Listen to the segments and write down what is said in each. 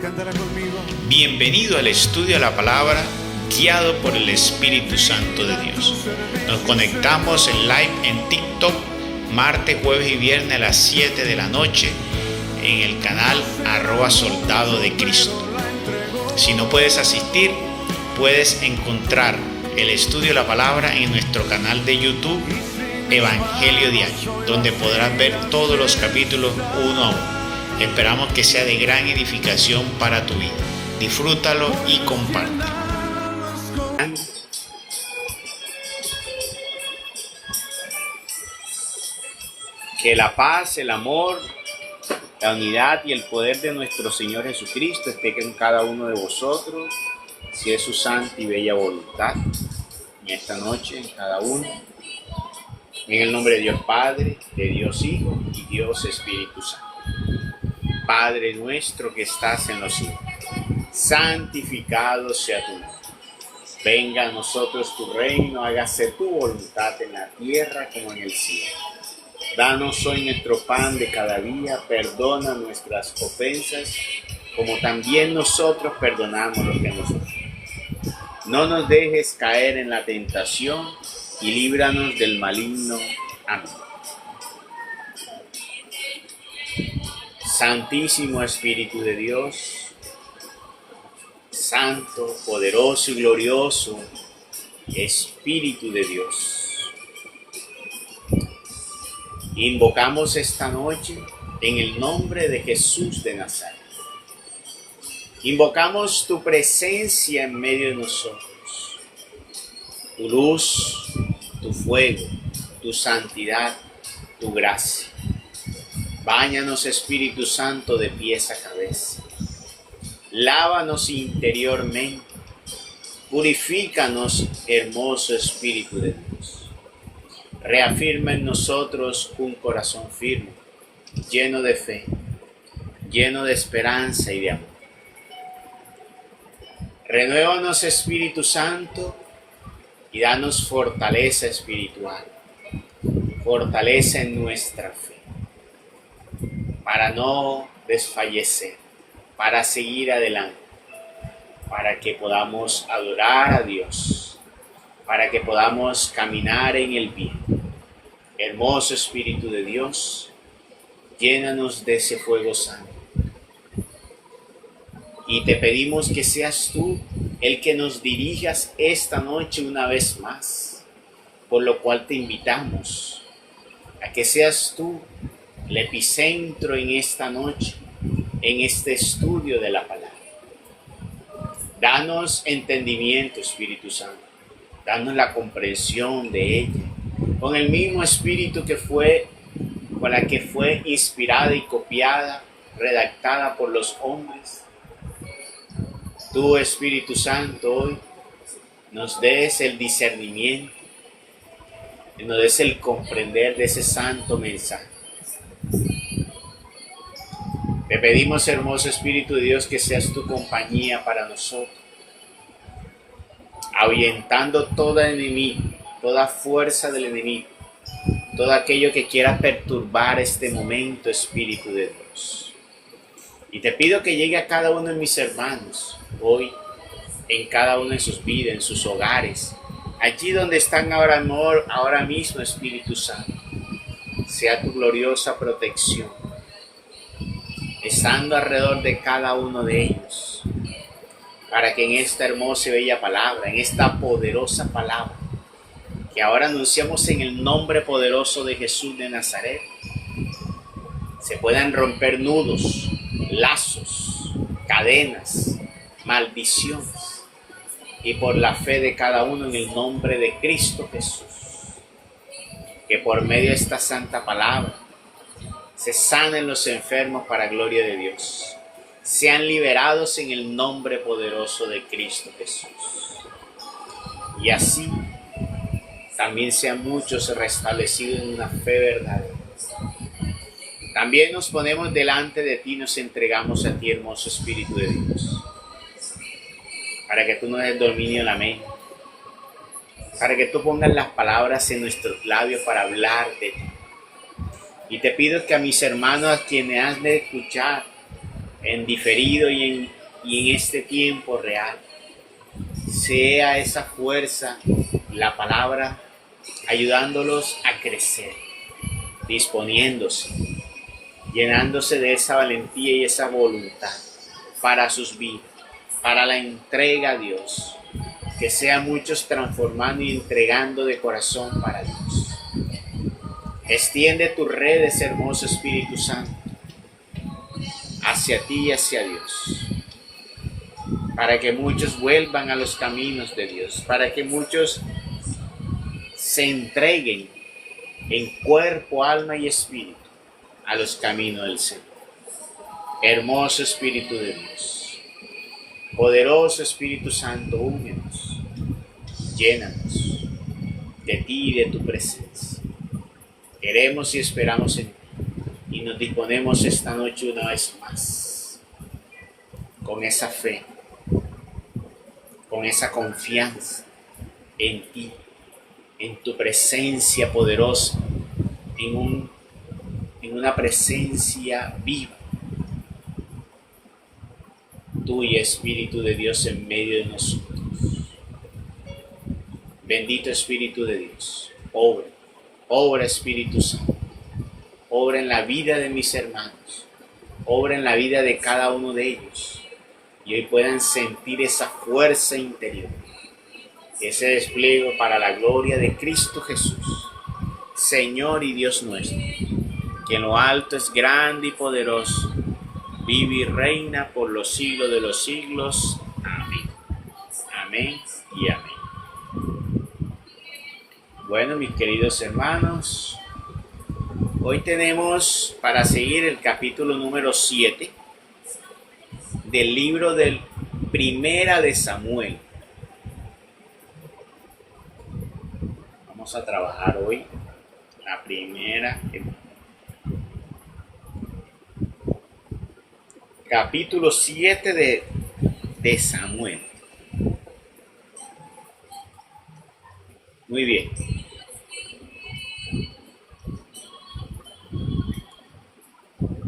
Cántala conmigo. Bienvenido al estudio de la palabra guiado por el Espíritu Santo de Dios. Nos conectamos en live en TikTok martes, jueves y viernes a las 7 de la noche en el canal @soldado de Cristo. Si no puedes asistir, puedes encontrar el estudio de la palabra en nuestro canal de YouTube Evangelio Diario, donde podrás ver todos los capítulos uno a uno. Esperamos que sea de gran edificación para tu vida. Disfrútalo y comparte. Que la paz, el amor, la unidad y el poder de nuestro Señor Jesucristo esté con cada uno de vosotros, si es su santa y bella voluntad, en esta noche, en cada uno. En el nombre de Dios Padre, de Dios Hijo y Dios Espíritu Santo. Padre nuestro que estás en los cielos, santificado sea tu nombre. Venga a nosotros tu reino, hágase tu voluntad en la tierra como en el cielo. Danos hoy nuestro pan de cada día, perdona nuestras ofensas, como también nosotros perdonamos los que nos ofenden. No nos dejes caer en la tentación y líbranos del maligno. Amén. Santísimo Espíritu de Dios, Santo, poderoso y glorioso Espíritu de Dios, invocamos esta noche en el nombre de Jesús de Nazaret. Invocamos tu presencia en medio de nosotros, tu luz, tu fuego, tu santidad, tu gracia. Báñanos, Espíritu Santo, de pies a cabeza. Lávanos interiormente. Purifícanos, hermoso Espíritu de Dios. Reafirma en nosotros un corazón firme, lleno de fe, lleno de esperanza y de amor. Renuévanos, Espíritu Santo, y danos fortaleza espiritual, fortaleza en nuestra fe, para no desfallecer, para seguir adelante, para que podamos adorar a Dios, para que podamos caminar en el bien. Hermoso Espíritu de Dios, llénanos de ese fuego santo. Y te pedimos que seas tú el que nos dirijas esta noche una vez más, por lo cual te invitamos a que seas tú el epicentro en esta noche, en este estudio de la palabra. Danos entendimiento, Espíritu Santo. Danos la comprensión de ella, con el mismo espíritu con la que fue inspirada y copiada, redactada por los hombres. Tú, Espíritu Santo, hoy nos des el discernimiento, y nos des el comprender de ese santo mensaje. Te pedimos, hermoso Espíritu de Dios, que seas tu compañía para nosotros, ahuyentando todo enemigo, toda fuerza del enemigo, todo aquello que quiera perturbar este momento, Espíritu de Dios. Y te pido que llegue a cada uno de mis hermanos hoy, en cada una de sus vidas, en sus hogares, allí donde están ahora mismo, Espíritu Santo. Sea tu gloriosa protección, estando alrededor de cada uno de ellos, para que en esta hermosa y bella palabra, en esta poderosa palabra, que ahora anunciamos en el nombre poderoso de Jesús de Nazaret, se puedan romper nudos, lazos, cadenas, maldiciones, y por la fe de cada uno en el nombre de Cristo Jesús, que por medio de esta santa palabra se sanen los enfermos para gloria de Dios, sean liberados en el nombre poderoso de Cristo Jesús, y así también sean muchos restablecidos en una fe verdadera. También nos ponemos delante de ti, nos entregamos a ti, hermoso Espíritu de Dios, para que tú nos des dominio en la mente, para que tú pongas las palabras en nuestros labios para hablar de ti. Y te pido que a mis hermanos, a quienes has de escuchar en diferido y en este tiempo real. Sea esa fuerza, la palabra, ayudándolos a crecer, disponiéndose, llenándose de esa valentía y esa voluntad para sus vidas, para la entrega a Dios. Que sean muchos transformando y entregando de corazón para Dios. Extiende tus redes, hermoso Espíritu Santo, hacia ti y hacia Dios, para que muchos vuelvan a los caminos de Dios, para que muchos se entreguen en cuerpo, alma y espíritu a los caminos del Señor. Hermoso Espíritu de Dios, poderoso Espíritu Santo, únenos, llénanos de ti y de tu presencia. Queremos y esperamos en ti y nos disponemos esta noche una vez más con esa fe, con esa confianza en ti, en tu presencia poderosa, en una presencia viva, tuya, Espíritu de Dios, en medio de nosotros. Bendito Espíritu de Dios, obra Espíritu Santo, obra en la vida de mis hermanos, obra en la vida de cada uno de ellos, y hoy puedan sentir esa fuerza interior, ese despliegue para la gloria de Cristo Jesús, Señor y Dios nuestro, que en lo alto es grande y poderoso, vive y reina por los siglos de los siglos. Amén. Amén y amén. Bueno, mis queridos hermanos, hoy tenemos para seguir el capítulo número 7 del libro del Primera de Samuel. Vamos a trabajar hoy la primera, capítulo 7 de Samuel. Muy bien.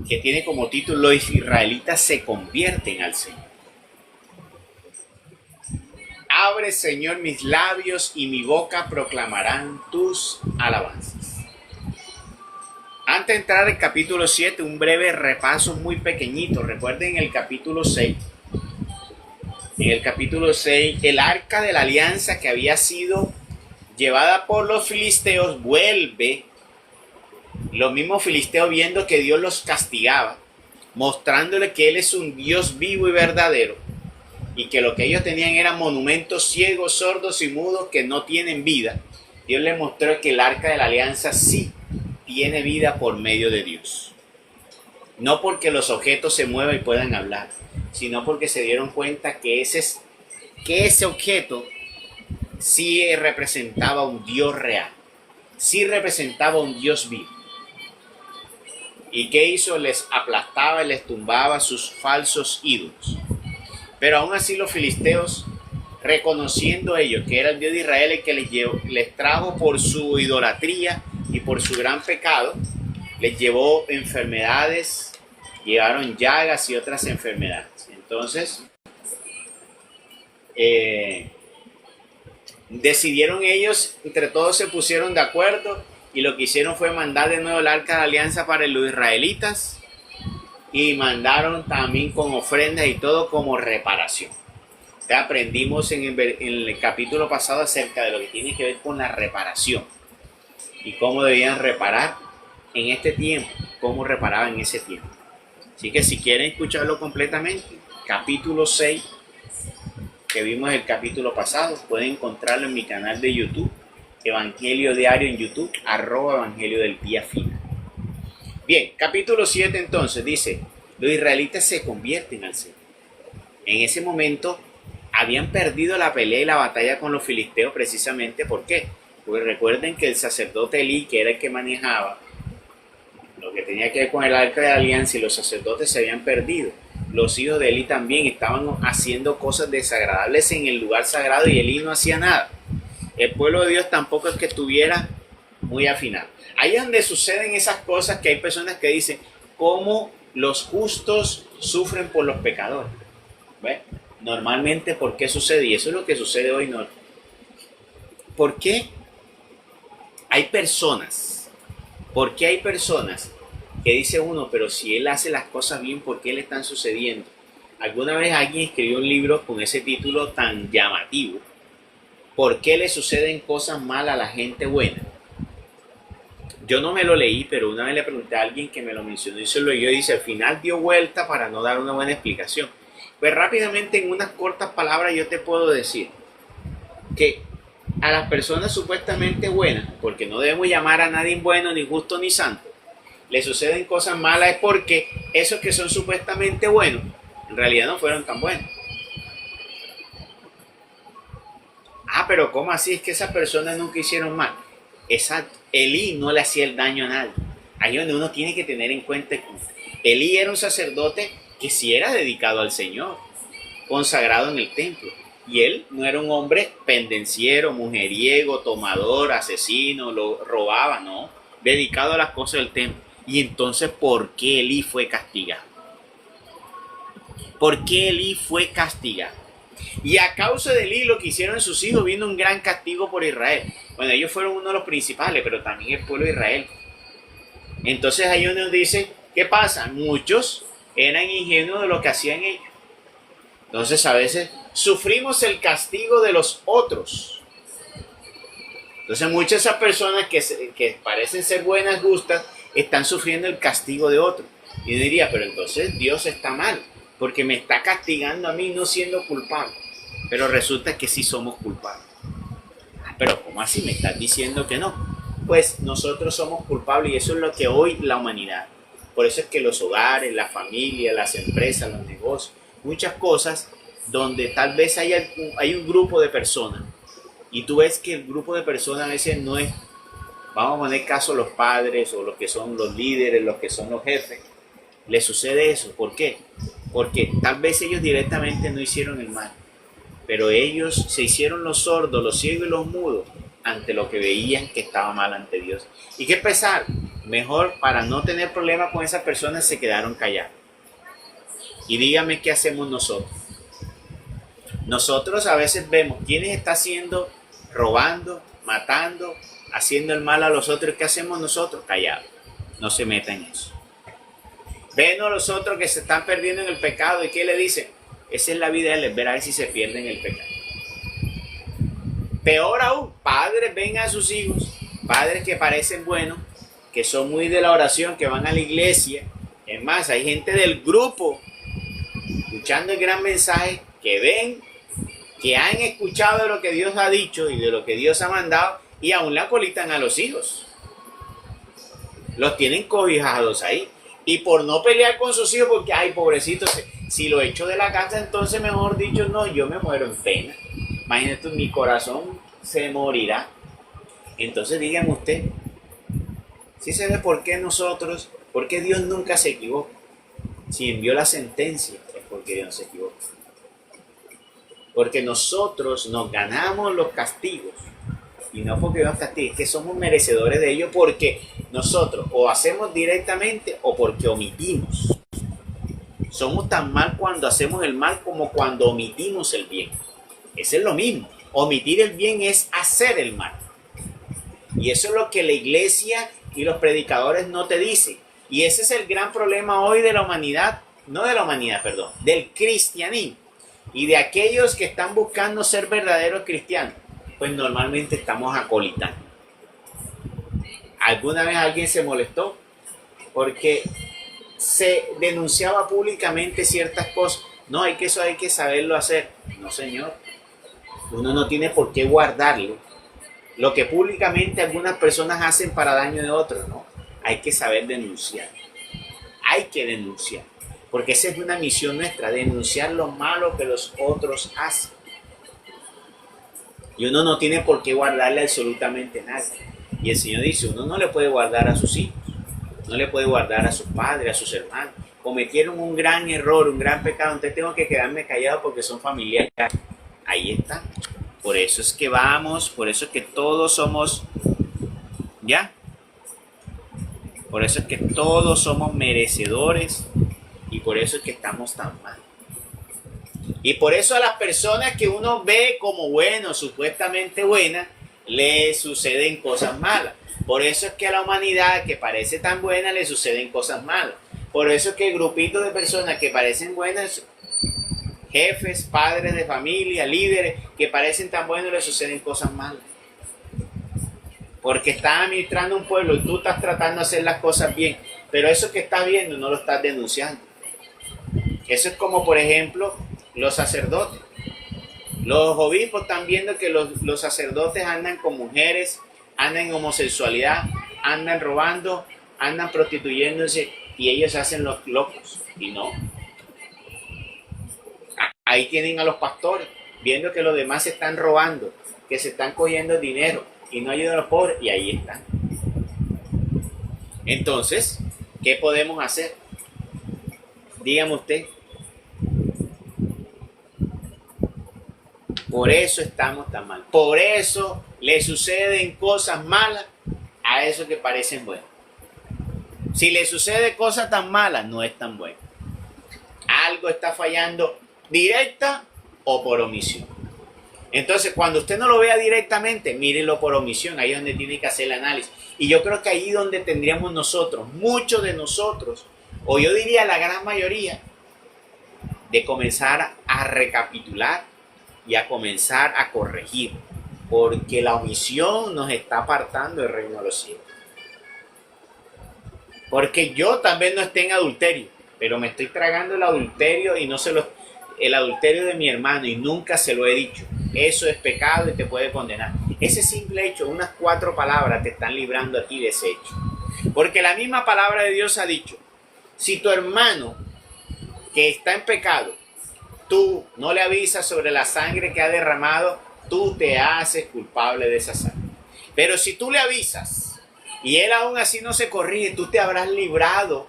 Que tiene como título: los israelitas se convierten al Señor. Abre, Señor, mis labios y mi boca proclamarán tus alabanzas. Antes de entrar al capítulo 7, un breve repaso muy pequeñito. Recuerden el capítulo 6. En el capítulo 6, el arca de la alianza que había sido llevada por los filisteos vuelve. Los mismos filisteos, viendo que Dios los castigaba, mostrándole que Él es un Dios vivo y verdadero, y que lo que ellos tenían eran monumentos ciegos, sordos y mudos que no tienen vida. Dios les mostró que el arca de la alianza sí tiene vida por medio de Dios. No porque los objetos se muevan y puedan hablar, sino porque se dieron cuenta que ese objeto sí representaba un Dios real, sí representaba un Dios vivo. ¿Y qué hizo? Les aplastaba y les tumbaba sus falsos ídolos. Pero aún así los filisteos, reconociendo ellos que era el Dios de Israel el que les trajo por su idolatría y por su gran pecado, les llevó enfermedades, llevaron llagas y otras enfermedades. Entonces, decidieron ellos, entre todos se pusieron de acuerdo, y lo que hicieron fue mandar de nuevo el arca de la alianza para los israelitas, y mandaron también con ofrendas y todo como reparación. Ya aprendimos en el capítulo pasado acerca de lo que tiene que ver con la reparación y cómo debían reparar en este tiempo, cómo reparaban en ese tiempo. Así que si quieren escucharlo completamente, capítulo 6 que vimos el capítulo pasado, pueden encontrarlo en mi canal de YouTube, Evangelio Diario en YouTube, @Evangelio del Día Final. Bien, capítulo 7 entonces dice: los israelitas se convierten al Señor. En ese momento habían perdido la pelea y la batalla con los filisteos, precisamente. ¿Por qué? Porque recuerden que el sacerdote Elí, que era el que manejaba lo que tenía que ver con el arca de la alianza, y los sacerdotes se habían perdido. Los hijos de Elí también estaban haciendo cosas desagradables en el lugar sagrado, y Elí no hacía nada. El pueblo de Dios tampoco es que estuviera muy afinado. Ahí es donde suceden esas cosas, que hay personas que dicen: ¿cómo los justos sufren por los pecadores. ¿Ve? Normalmente, ¿por qué sucede? Y eso es lo que sucede hoy. No. ¿Por qué hay personas? ¿Por qué hay personas que dice uno, pero si él hace las cosas bien, ¿por qué le están sucediendo? Alguna vez alguien escribió un libro con ese título tan llamativo. ¿Por qué le suceden cosas malas a la gente buena? Yo no me lo leí, pero una vez le pregunté a alguien que me lo mencionó y se lo leyó y dice, al final dio vuelta para no dar una buena explicación. Pues rápidamente, en unas cortas palabras, yo te puedo decir que a las personas supuestamente buenas, porque no debemos llamar a nadie bueno, ni justo, ni santo, le suceden cosas malas es porque esos que son supuestamente buenos, en realidad no fueron tan buenos. Ah, pero ¿cómo así? Es que esas personas nunca hicieron mal. Exacto. Elí no le hacía el daño a nadie. Ahí donde uno tiene que tener en cuenta que Elí era un sacerdote que sí era dedicado al Señor, consagrado en el templo. Y él no era un hombre pendenciero, mujeriego, tomador, asesino, lo robaba, no. Dedicado a las cosas del templo. Y entonces, ¿por qué Elí fue castigado? ¿Por qué Elí fue castigado? Y a causa de Elí, lo que hicieron sus hijos, vino un gran castigo por Israel. Bueno, ellos fueron uno de los principales, pero también el pueblo de Israel. Entonces ahí uno dice, ¿qué pasa? Muchos eran ingenuos de lo que hacían ellos. Entonces a veces sufrimos el castigo de los otros. Entonces muchas de esas personas que parecen ser buenas, justas, están sufriendo el castigo de otros. Y uno diría, pero entonces Dios está mal, porque me está castigando a mí no siendo culpable. Pero resulta que sí somos culpables. Pero ¿cómo así me estás diciendo que no? Pues nosotros somos culpables y eso es lo que hoy la humanidad. Por eso es que los hogares, la familia, las empresas, los negocios, muchas cosas donde tal vez hay un grupo de personas y tú ves que el grupo de personas a veces no es, vamos a poner caso los padres o los que son los líderes, los que son los jefes. Les sucede eso. ¿Por qué? Porque tal vez ellos directamente no hicieron el mal, pero ellos se hicieron los sordos, los ciegos y los mudos ante lo que veían que estaba mal ante Dios. ¿Y qué pesar? Mejor, para no tener problemas con esas personas, se quedaron callados. Y dígame qué hacemos nosotros. Nosotros a veces vemos quiénes está haciendo, robando, matando, haciendo el mal a los otros. ¿Qué hacemos nosotros? Callados. No se metan en eso. Ven a los otros que se están perdiendo en el pecado. ¿Y qué le dicen? Esa es la vida de él, ver a ver si se pierden en el pecado. Peor aún, padres ven a sus hijos, padres que parecen buenos, que son muy de la oración, que van a la iglesia. Es más, hay gente del grupo escuchando el gran mensaje, que ven, que han escuchado de lo que Dios ha dicho y de lo que Dios ha mandado, y aún le acolitan a los hijos. Los tienen cobijados ahí. Y por no pelear con sus hijos, porque, ay, pobrecito, si lo echo de la casa, entonces, mejor dicho, no, yo me muero en pena. Imagínate, mi corazón se morirá. Entonces, dígame usted, si se ve por qué nosotros, por qué Dios nunca se equivoca. Si envió la sentencia, es porque Dios no se equivoca. Porque nosotros nos ganamos los castigos. Y no porque Dios nos castigue, es que somos merecedores de ello porque nosotros o hacemos directamente o porque omitimos. Somos tan mal cuando hacemos el mal como cuando omitimos el bien. Eso es lo mismo. Omitir el bien es hacer el mal. Y eso es lo que la iglesia y los predicadores no te dicen. Y ese es el gran problema hoy de la humanidad, no de la humanidad, perdón, del cristianismo. Y de aquellos que están buscando ser verdaderos cristianos. Pues normalmente estamos acolitando. ¿Alguna vez alguien se molestó? Porque se denunciaba públicamente ciertas cosas. No, eso hay que saberlo hacer. No, señor. Uno no tiene por qué guardarlo. Lo que públicamente algunas personas hacen para daño de otros, ¿no? Hay que saber denunciar. Hay que denunciar. Porque esa es una misión nuestra, denunciar lo malo que los otros hacen. Y uno no tiene por qué guardarle absolutamente nada. Y el Señor dice, uno no le puede guardar a sus hijos, no le puede guardar a sus padres, a sus hermanos. Cometieron un gran error, un gran pecado, entonces tengo que quedarme callado porque son familiares. Ahí está. Por eso es que vamos, por eso es que todos somos, ¿ya? Por eso es que todos somos merecedores Y por eso es que estamos tan mal. Y por eso a las personas que uno ve como buenas, supuestamente buenas, le suceden cosas malas. Por eso es que a la humanidad que parece tan buena le suceden cosas malas. Por eso es que el grupito de personas que parecen buenas, jefes, padres de familia, líderes, que parecen tan buenos, le suceden cosas malas. Porque estás administrando un pueblo y tú estás tratando de hacer las cosas bien, pero eso que estás viendo no lo estás denunciando. Eso es como, por ejemplo, los sacerdotes. Los obispos están viendo que los sacerdotes andan con mujeres, andan en homosexualidad, andan robando, andan prostituyéndose y ellos hacen los locos. Y no. Ahí tienen a los pastores viendo que los demás se están robando, que se están cogiendo dinero y no ayudan a los pobres, y ahí están. Entonces, ¿qué podemos hacer? Dígame usted. Por eso estamos tan mal. Por eso le suceden cosas malas a esos que parecen buenos. Si le sucede cosas tan malas, no es tan bueno. Algo está fallando directa o por omisión. Entonces, cuando usted no lo vea directamente, mírelo por omisión. Ahí es donde tiene que hacer el análisis. Y yo creo que ahí es donde tendríamos nosotros, muchos de nosotros, o yo diría la gran mayoría, de comenzar a recapitular y a comenzar a corregir. Porque la omisión nos está apartando del reino de los cielos. Porque yo también no esté en adulterio, pero me estoy tragando el adulterio y el adulterio de mi hermano y nunca se lo he dicho. Eso es pecado y te puede condenar. Ese simple hecho, unas 4 palabras te están librando a ti de ese hecho. Porque la misma palabra de Dios ha dicho, si tu hermano que está en pecado, tú no le avisas sobre la sangre que ha derramado, tú te haces culpable de esa sangre. Pero si tú le avisas y él aún así no se corrige, tú te habrás librado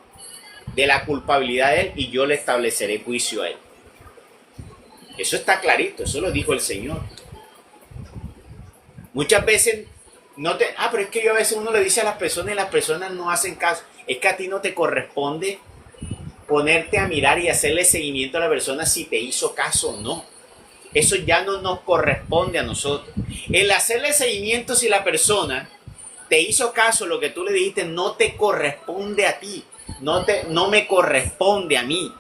de la culpabilidad de él y yo le estableceré juicio a él. Eso está clarito, eso lo dijo el Señor. Muchas veces pero es que yo a veces uno le dice a las personas y las personas no hacen caso. Es que a ti no te corresponde ponerte a mirar y hacerle seguimiento a la persona si te hizo caso o no. Eso ya no nos corresponde a nosotros. El hacerle seguimiento si la persona te hizo caso, lo que tú le dijiste no te corresponde a ti, no me corresponde a mí.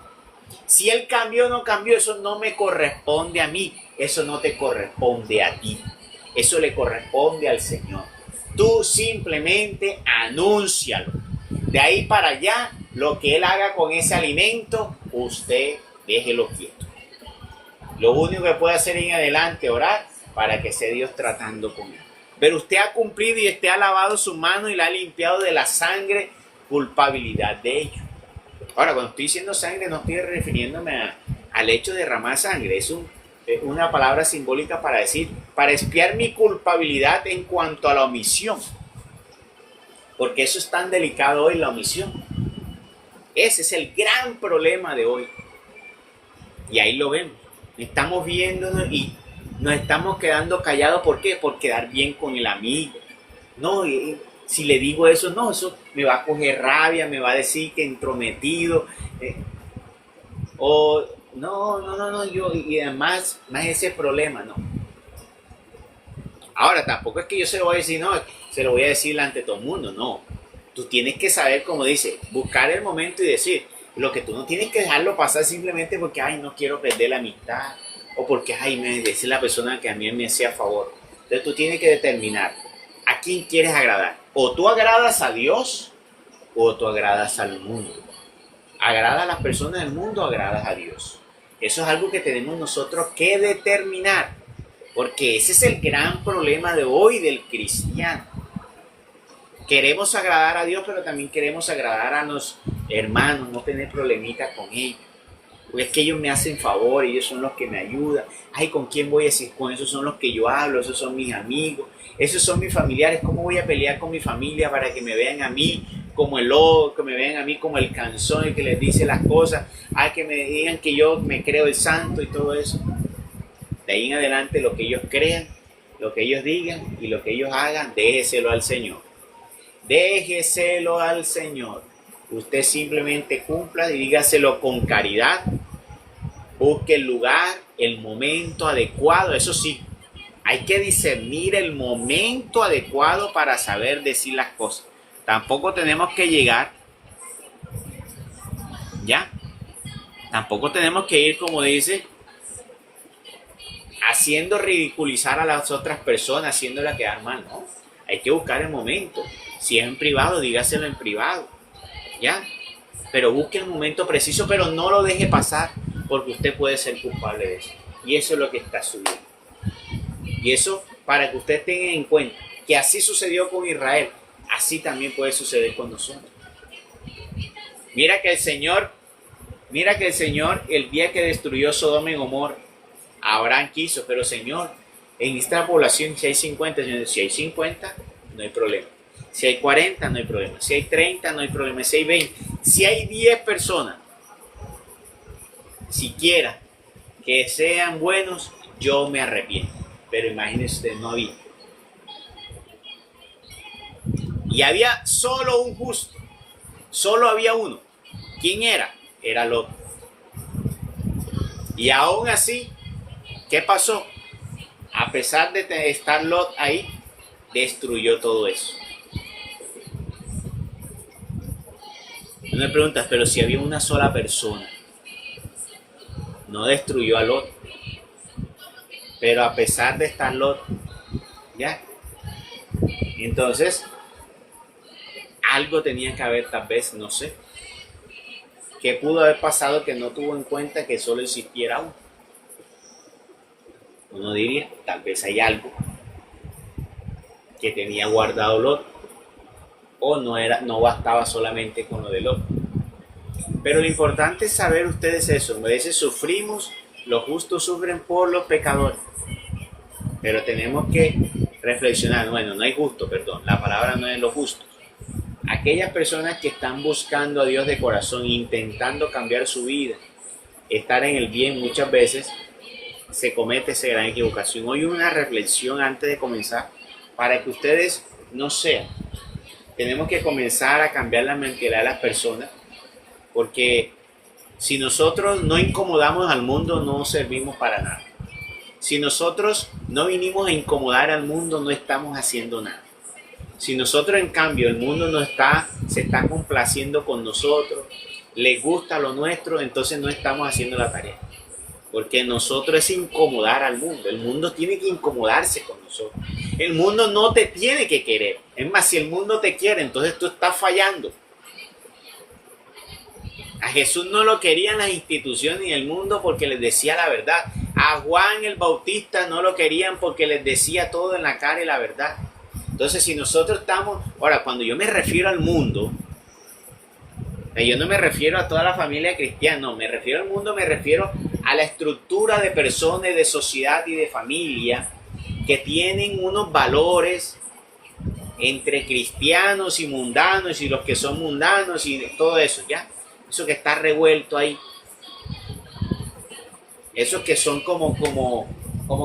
Si él cambió o no cambió, eso no me corresponde a mí, eso no te corresponde a ti, eso le corresponde al Señor. Tú simplemente anúncialo. De ahí para allá, lo que él haga con ese alimento, usted déjelo quieto. Lo único que puede hacer en adelante, orar para que sea Dios tratando con él. Pero usted ha cumplido y usted ha lavado su mano y la ha limpiado de la sangre, culpabilidad de ello. Ahora, cuando estoy diciendo sangre, no estoy refiriéndome al hecho de derramar sangre. Es una palabra simbólica para decir, para expiar mi culpabilidad en cuanto a la omisión. Porque eso es tan delicado hoy, la omisión. Ese es el gran problema de hoy. Y ahí lo vemos. Estamos viéndonos y nos estamos quedando callados. ¿Por qué? Por quedar bien con el amigo. No, si le digo eso, no, eso me va a coger rabia, me va a decir que entrometido. Y además, más ese problema, no. Ahora, tampoco es que yo se lo voy a decir, no, se lo voy a decir ante todo el mundo, no. Tú tienes que saber, como dice, buscar el momento y decir, lo que tú no tienes que dejarlo pasar simplemente porque, no quiero perder la amistad, o porque, me dice la persona que a mí me hacía favor. Entonces tú tienes que determinar a quién quieres agradar. O tú agradas a Dios, o tú agradas al mundo. ¿Agradas a las personas del mundo o agradas a Dios? Eso es algo que tenemos nosotros que determinar, porque ese es el gran problema de hoy del cristiano. Queremos agradar a Dios, pero también queremos agradar a los hermanos, no tener problemitas con ellos. Porque es que ellos me hacen favor, ellos son los que me ayudan. ¿Con quién voy a decir? Con esos son los que yo hablo, esos son mis amigos, esos son mis familiares. ¿Cómo voy a pelear con mi familia para que me vean a mí como el loco, que me vean a mí como el cansón, el que les dice las cosas? Que me digan que yo me creo el santo y todo eso. De ahí en adelante, lo que ellos crean, lo que ellos digan y lo que ellos hagan, déjeselo al Señor. Déjeselo al Señor. Usted simplemente cumpla y dígaselo con caridad. Busque el lugar, el momento adecuado. Eso sí, hay que discernir el momento adecuado para saber decir las cosas. Tampoco tenemos que llegar, ¿ya? Tampoco tenemos que ir, como dice, haciendo ridiculizar a las otras personas, haciéndola quedar mal, ¿no? Hay que buscar el momento. Si es en privado, dígaselo en privado, ¿ya? Pero busque el momento preciso, pero no lo deje pasar, porque usted puede ser culpable de eso. Y eso es lo que está subiendo. Y eso para que usted tenga en cuenta que así sucedió con Israel, así también puede suceder con nosotros. Mira que el Señor, el día que destruyó Sodoma y Gomorra, Abraham quiso, pero Señor, en esta población si hay 50, Señor, si hay 50, no hay problema. Si hay 40, no hay problema. Si hay 30, no hay problema. Si hay 20, si hay 10 personas, siquiera que sean buenos, yo me arrepiento. Pero imagínense usted, no había. Y había solo un justo. Solo había uno. ¿Quién era? Era Lot. Y aún así, ¿qué pasó? A pesar de estar Lot ahí, destruyó todo eso. No me preguntas, pero si había una sola persona, no destruyó a Lot. Pero a pesar de estar Lot, ¿ya? Entonces, algo tenía que haber, tal vez, no sé. ¿Qué pudo haber pasado que no tuvo en cuenta que solo existiera uno? Uno diría, tal vez hay algo que tenía guardado Lot, o no bastaba solamente con lo de Lot. Pero lo importante es saber ustedes eso. A veces sufrimos, los justos sufren por los pecadores. Pero tenemos que reflexionar. Bueno, no hay justo, perdón. La palabra no es los justos. Aquellas personas que están buscando a Dios de corazón, intentando cambiar su vida, estar en el bien, muchas veces se comete esa gran equivocación. Hoy una reflexión antes de comenzar, para que ustedes no sean. Tenemos que comenzar a cambiar la mentalidad de las personas, porque si nosotros no incomodamos al mundo, no servimos para nada. Si nosotros no vinimos a incomodar al mundo, no estamos haciendo nada. Si nosotros, en cambio, el mundo se está complaciendo con nosotros, le gusta lo nuestro, entonces no estamos haciendo la tarea. Porque nosotros es incomodar al mundo. El mundo tiene que incomodarse con nosotros. El mundo no te tiene que querer. Es más, si el mundo te quiere, entonces tú estás fallando. A Jesús no lo querían las instituciones y el mundo porque les decía la verdad. A Juan el Bautista no lo querían porque les decía todo en la cara y la verdad. Entonces, si nosotros estamos... Ahora, cuando yo me refiero al mundo, yo no me refiero a toda la familia cristiana, no, me refiero al mundo, me refiero a la estructura de personas, de sociedad y de familia que tienen unos valores entre cristianos y mundanos y los que son mundanos y todo eso, ¿ya? Eso que está revuelto ahí. Esos que son como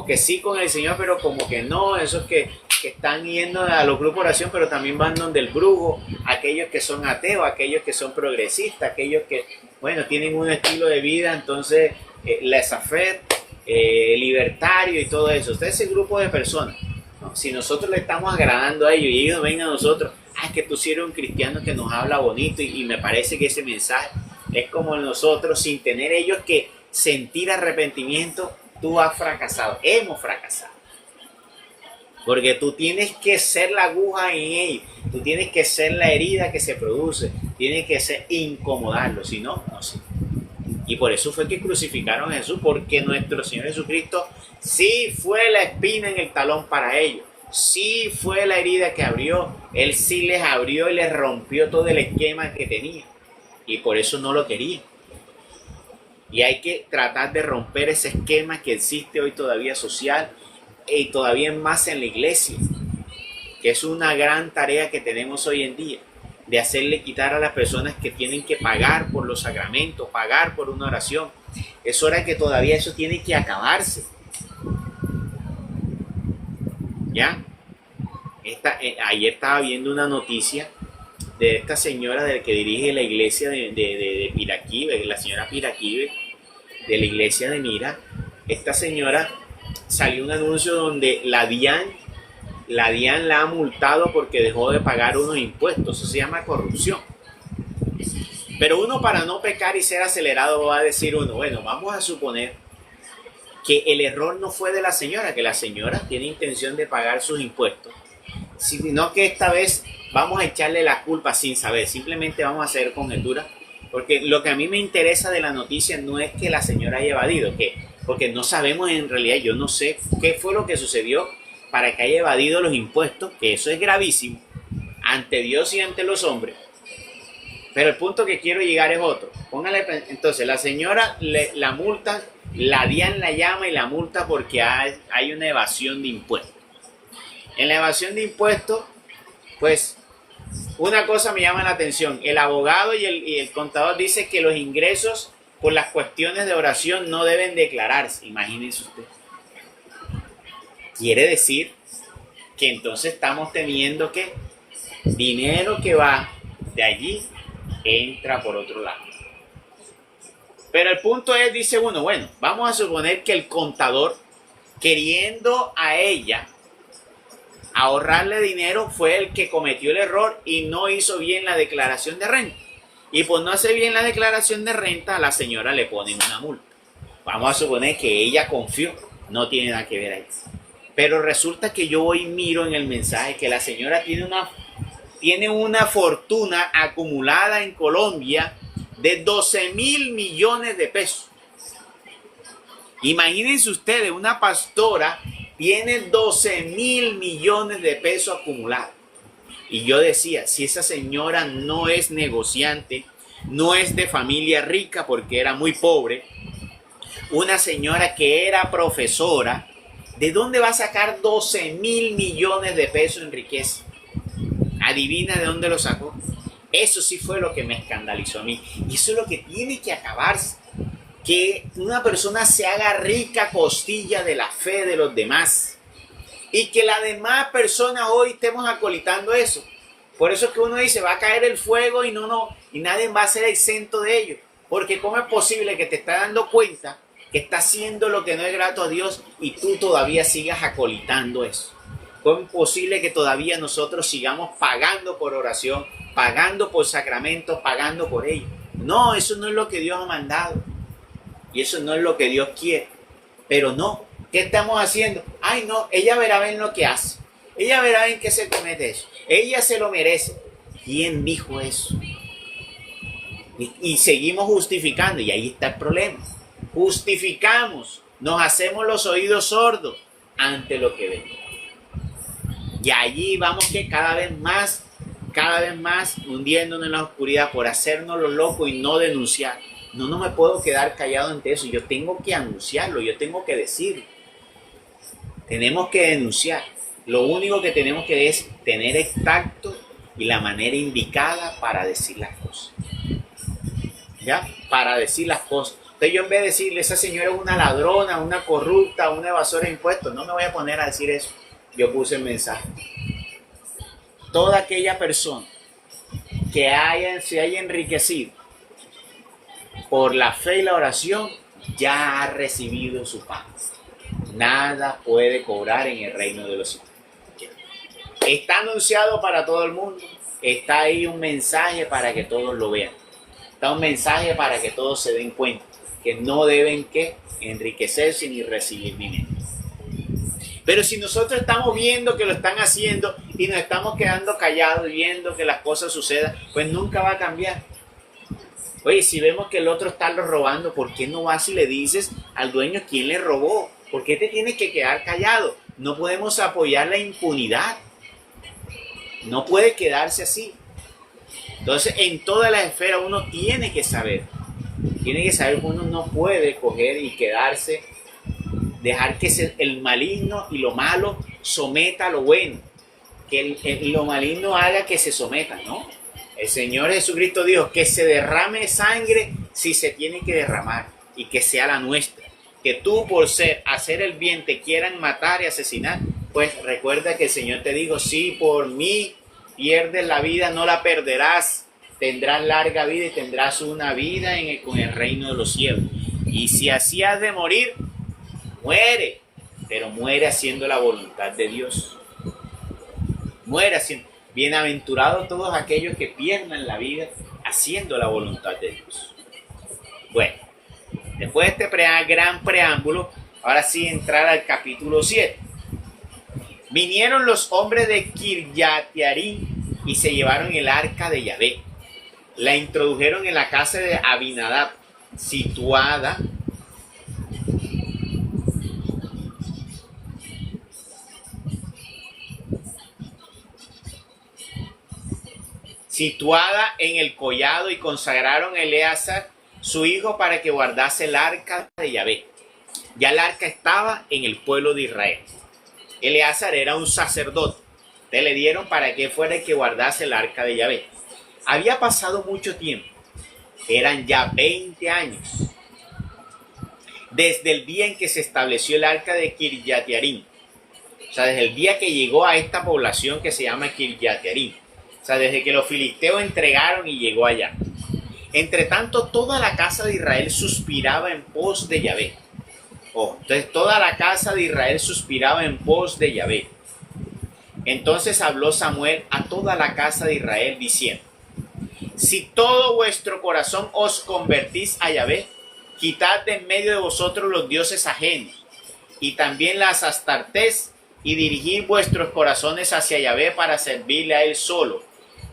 que sí con el Señor, pero como que no. Esos que están yendo a los grupos de oración, pero también van donde el brujo. Aquellos que son ateos, aquellos que son progresistas, aquellos que, bueno, tienen un estilo de vida, entonces, laissez-faire, libertario y todo eso. Usted es ese grupo de personas. ¿No? Si nosotros le estamos agradando a ellos y ellos ven a nosotros, es que tú sí eres un cristiano que nos habla bonito y me parece que ese mensaje es como nosotros, sin tener ellos que sentir arrepentimiento, tú has fracasado, hemos fracasado. Porque tú tienes que ser la aguja en ellos, tú tienes que ser la herida que se produce, tienes que ser incomodarlo, si no, no sé. Y por eso fue que crucificaron a Jesús, porque nuestro Señor Jesucristo sí fue la espina en el talón para ellos. Sí fue la herida que abrió. Él sí les abrió y les rompió todo el esquema que tenía. Y por eso no lo querían. Y hay que tratar de romper ese esquema que existe hoy todavía social y todavía más en la iglesia. Que es una gran tarea que tenemos hoy en día. De hacerle quitar a las personas que tienen que pagar por los sacramentos, pagar por una oración. Es hora que todavía eso tiene que acabarse. ¿Ya? Ayer estaba viendo una noticia de esta señora del que dirige la iglesia de Piraquive, la señora Piraquive, de la iglesia de Mira. Esta señora salió un anuncio donde la DIAN la ha multado porque dejó de pagar unos impuestos. Eso se llama corrupción. Pero uno, para no pecar y ser acelerado, va a decir uno, bueno, vamos a suponer que el error no fue de la señora, que la señora tiene intención de pagar sus impuestos, sino que esta vez vamos a echarle la culpa sin saber, simplemente vamos a hacer conjeturas, porque lo que a mí me interesa de la noticia no es que la señora haya evadido, porque no sabemos en realidad, yo no sé qué fue lo que sucedió para que haya evadido los impuestos, que eso es gravísimo, ante Dios y ante los hombres. Pero el punto que quiero llegar es otro. Póngale, entonces, la señora la multa, la DIAN la llama y la multa porque hay una evasión de impuestos. En la evasión de impuestos, pues, una cosa me llama la atención. El abogado y el contador dice que los ingresos por las cuestiones de oración no deben declararse. Imagínense usted. Quiere decir que entonces estamos teniendo que dinero que va de allí entra por otro lado. Pero el punto es, dice uno, bueno, vamos a suponer que el contador, queriendo a ella ahorrarle dinero, fue el que cometió el error y no hizo bien la declaración de renta. Y por no hacer bien la declaración de renta, a la señora le ponen una multa. Vamos a suponer que ella confió, no tiene nada que ver ahí. Pero resulta que yo hoy miro en el mensaje que la señora tiene una fortuna acumulada en Colombia de 12.000 millones de pesos. Imagínense ustedes, una pastora tiene 12.000 millones de pesos acumulados. Y yo decía, si esa señora no es negociante, no es de familia rica porque era muy pobre, una señora que era profesora, ¿de dónde va a sacar 12.000 millones de pesos en riqueza? Adivina de dónde lo sacó. Eso sí fue lo que me escandalizó a mí. Y eso es lo que tiene que acabarse. Que una persona se haga rica a costilla de la fe de los demás. Y que las demás personas hoy estemos acolitando eso. Por eso es que uno dice, va a caer el fuego y nadie va a ser exento de ello. Porque ¿cómo es posible que te estás dando cuenta que estás haciendo lo que no es grato a Dios y tú todavía sigas acolitando eso? ¿Cómo es posible que todavía nosotros sigamos pagando por oración, pagando por sacramentos, pagando por ello? No, eso no es lo que Dios ha mandado. Y eso no es lo que Dios quiere. Pero no, ¿qué estamos haciendo? Ay, no, ella verá bien lo que hace. Ella verá bien que se comete eso. Ella se lo merece. ¿Quién dijo eso? Y seguimos justificando. Y ahí está el problema. Justificamos. Nos hacemos los oídos sordos ante lo que vemos. Y allí vamos que cada vez más hundiéndonos en la oscuridad por hacernos los locos y no denunciar. No me puedo quedar callado ante eso. Yo tengo que anunciarlo, yo tengo que decirlo. Tenemos que denunciar. Lo único que tenemos que es tener el tacto y la manera indicada para decir las cosas. ¿Ya? Para decir las cosas. Entonces yo en vez de decirle, esa señora es una ladrona, una corrupta, una evasora de impuestos, no me voy a poner a decir eso. Yo puse el mensaje. Toda aquella persona que se haya enriquecido por la fe y la oración, ya ha recibido su pago. Nada puede cobrar en el reino de los cielos. Está anunciado para todo el mundo. Está ahí un mensaje para que todos lo vean. Está un mensaje para que todos se den cuenta que no deben enriquecerse ni recibir dinero. Pero si nosotros estamos viendo que lo están haciendo y nos estamos quedando callados y viendo que las cosas sucedan, pues nunca va a cambiar. Oye, si vemos que el otro está robando, ¿por qué no vas y le dices al dueño quién le robó? ¿Por qué te tienes que quedar callado? No podemos apoyar la impunidad. No puede quedarse así. Entonces, en todas las esferas uno tiene que saber. Tiene que saber que uno no puede coger y quedarse, dejar que el maligno y lo malo someta a lo bueno. Que lo maligno haga que se someta, ¿no? El Señor Jesucristo dijo que se derrame sangre si se tiene que derramar y que sea la nuestra. Que tú por hacer el bien te quieran matar y asesinar, pues recuerda que el Señor te dijo, si por mí pierdes la vida, no la perderás. Tendrás larga vida y tendrás una vida con el reino de los cielos. Y si así has de morir, muere, pero muere haciendo la voluntad de Dios. Muere haciendo. Bienaventurados todos aquellos que pierdan la vida haciendo la voluntad de Dios. Bueno, después de este gran preámbulo, ahora sí entrar al capítulo 7. Vinieron los hombres de Kirjat-Jearim y se llevaron el arca de Yahvé. La introdujeron en la casa de Abinadab, situada en el collado, y consagraron a Eleazar, su hijo, para que guardase el arca de Yahvé. Ya el arca estaba en el pueblo de Israel. Eleazar era un sacerdote. Te le dieron para que fuera el que guardase el arca de Yahvé. Había pasado mucho tiempo. Eran ya 20 años. Desde el día en que se estableció el arca de Kirjat-Jearim. O sea, desde el día que llegó a esta población que se llama Kirjat-Jearim. O sea, desde que los filisteos entregaron y llegó allá. Entre tanto, toda la casa de Israel suspiraba en pos de Yahvé. Entonces toda la casa de Israel suspiraba en pos de Yahvé. Entonces habló Samuel a toda la casa de Israel diciendo: si todo vuestro corazón os convertís a Yahvé, quitad de en medio de vosotros los dioses ajenos, y también las astartés, y dirigid vuestros corazones hacia Yahvé para servirle a él solo,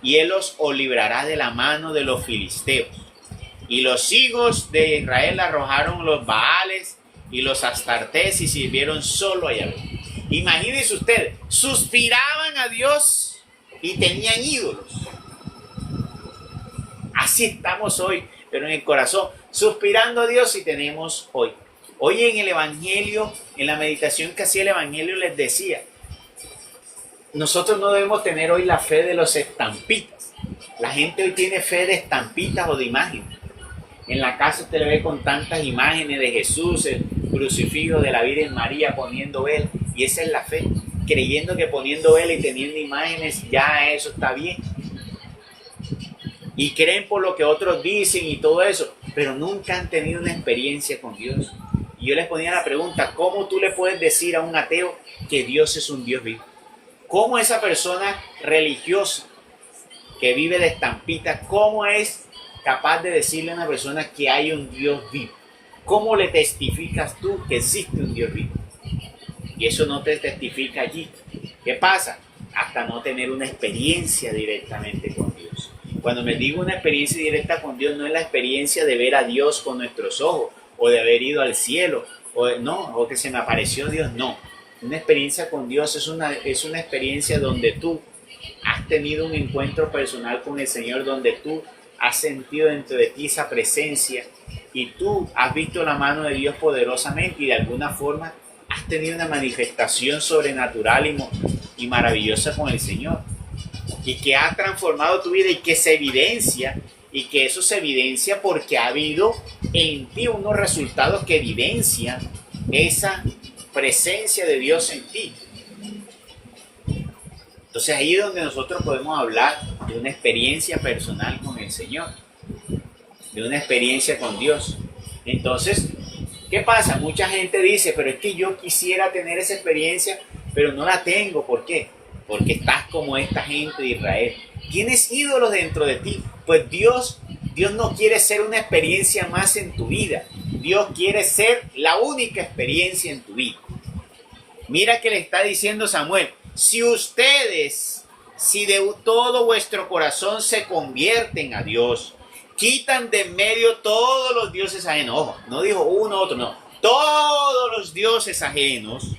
y él os librará de la mano de los filisteos. Y los hijos de Israel arrojaron los baales y los astartés y sirvieron solo a Yahvé. Imagínense ustedes, suspiraban a Dios y tenían ídolos. Así estamos hoy, pero en el corazón, suspirando a Dios, y tenemos hoy. Hoy en el Evangelio, en la meditación que hacía el Evangelio, les decía, nosotros no debemos tener hoy la fe de los estampitas. La gente hoy tiene fe de estampitas o de imágenes. En la casa usted le ve con tantas imágenes de Jesús, el crucifijo de la Virgen María poniendo vela, y esa es la fe, creyendo que poniendo vela y teniendo imágenes ya eso está bien. Y creen por lo que otros dicen y todo eso, pero nunca han tenido una experiencia con Dios. Y yo les ponía la pregunta: ¿cómo tú le puedes decir a un ateo que Dios es un Dios vivo? ¿Cómo esa persona religiosa que vive de estampita, cómo es capaz de decirle a una persona que hay un Dios vivo? ¿Cómo le testificas tú que existe un Dios vivo? Y eso no te testifica allí. ¿Qué pasa? Hasta no tener una experiencia directamente con Dios. Cuando me digo una experiencia directa con Dios, no es la experiencia de ver a Dios con nuestros ojos, o de haber ido al cielo, o que se me apareció Dios, no. Una experiencia con Dios es una experiencia donde tú has tenido un encuentro personal con el Señor, donde tú has sentido dentro de ti esa presencia, y tú has visto la mano de Dios poderosamente, y de alguna forma has tenido una manifestación sobrenatural y maravillosa con el Señor, y que ha transformado tu vida, y que se evidencia, y que eso se evidencia porque ha habido en ti unos resultados que evidencian esa presencia de Dios en ti. Entonces ahí es donde nosotros podemos hablar de una experiencia personal con el Señor, de una experiencia con Dios. Entonces, ¿qué pasa? Mucha gente dice: pero es que yo quisiera tener esa experiencia, pero no la tengo. ¿Por qué? Porque estás como esta gente de Israel. ¿Tienes ídolos dentro de ti? Pues Dios no quiere ser una experiencia más en tu vida. Dios quiere ser la única experiencia en tu vida. Mira que le está diciendo Samuel: si de todo vuestro corazón se convierten a Dios, quitan de en medio todos los dioses ajenos. Ojo, no dijo uno, otro, no. Todos los dioses ajenos.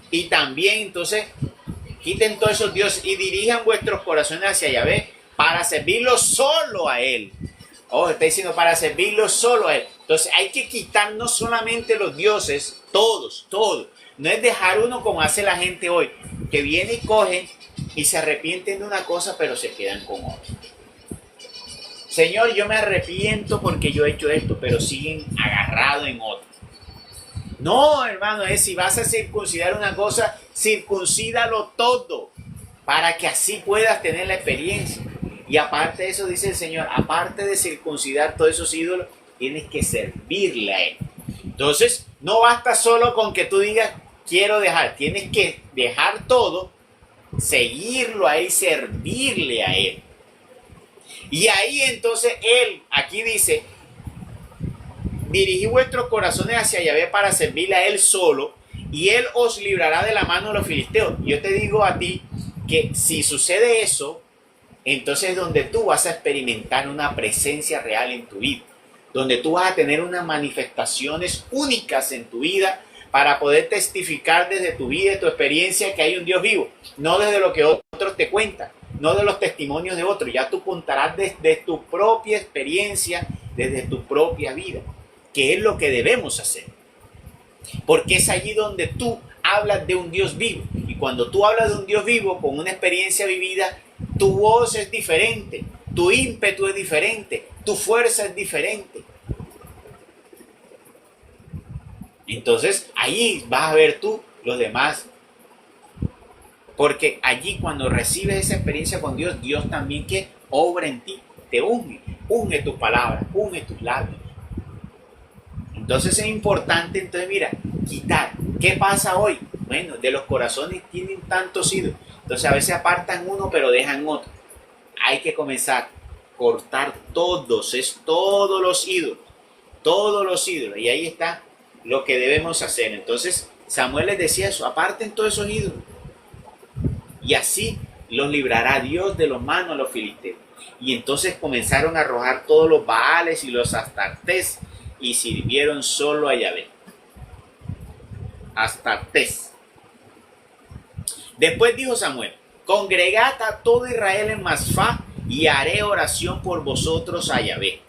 Y también entonces quiten todos esos dioses y dirijan vuestros corazones hacia Yahvé para servirlo solo a Él. Ojo, está diciendo para servirlo solo a Él. Entonces hay que quitar no solamente los dioses, todos. No es dejar uno como hace la gente hoy, que viene y cogen y se arrepienten de una cosa, pero se quedan con otra. Señor, yo me arrepiento porque yo he hecho esto, pero siguen agarrados en otra. No, hermano, si vas a circuncidar una cosa, circuncídalo todo. para que así puedas tener la experiencia. Y aparte de eso, dice el Señor, aparte de circuncidar todos esos ídolos, tienes que servirle a Él. Entonces, no basta solo con que tú digas, quiero dejar, tienes que dejar todo, seguirlo a Él, servirle a Él. Y ahí entonces Él, aquí dice, dirigid vuestros corazones hacia Yahvé para servirle a Él solo, y Él os librará de la mano de los filisteos. Yo te digo a ti que si sucede eso, entonces es donde tú vas a experimentar una presencia real en tu vida, donde tú vas a tener unas manifestaciones únicas en tu vida para poder testificar desde tu vida y tu experiencia que hay un Dios vivo, no desde lo que otros te cuentan, no de los testimonios de otros. Ya tú contarás desde tu propia experiencia, desde tu propia vida, que es lo que debemos hacer, porque es allí donde tú hablas de un Dios vivo. Y cuando tú hablas de un Dios vivo con una experiencia vivida, tu voz es diferente, tu ímpetu es diferente, tu fuerza es diferente. Entonces ahí vas a ver tú los demás, porque allí cuando recibes esa experiencia con Dios, Dios también que obra en ti, te unge tus palabras, unge tus labios. Entonces es importante, entonces mira, quitar. ¿Qué pasa hoy? Bueno, de los corazones tienen tantos ídolos. Entonces a veces apartan uno pero dejan otro. Hay que comenzar a cortar todos los ídolos. Todos los ídolos. Y ahí está lo que debemos hacer. Entonces Samuel les decía eso, aparten todos esos ídolos. Y así los librará Dios de los manos a los filisteos. Y entonces comenzaron a arrojar todos los Baales y los Astartés y sirvieron solo a Yahvé. Astartés. Después dijo Samuel, congregad a todo Israel en Masfá y haré oración por vosotros a Yahvé.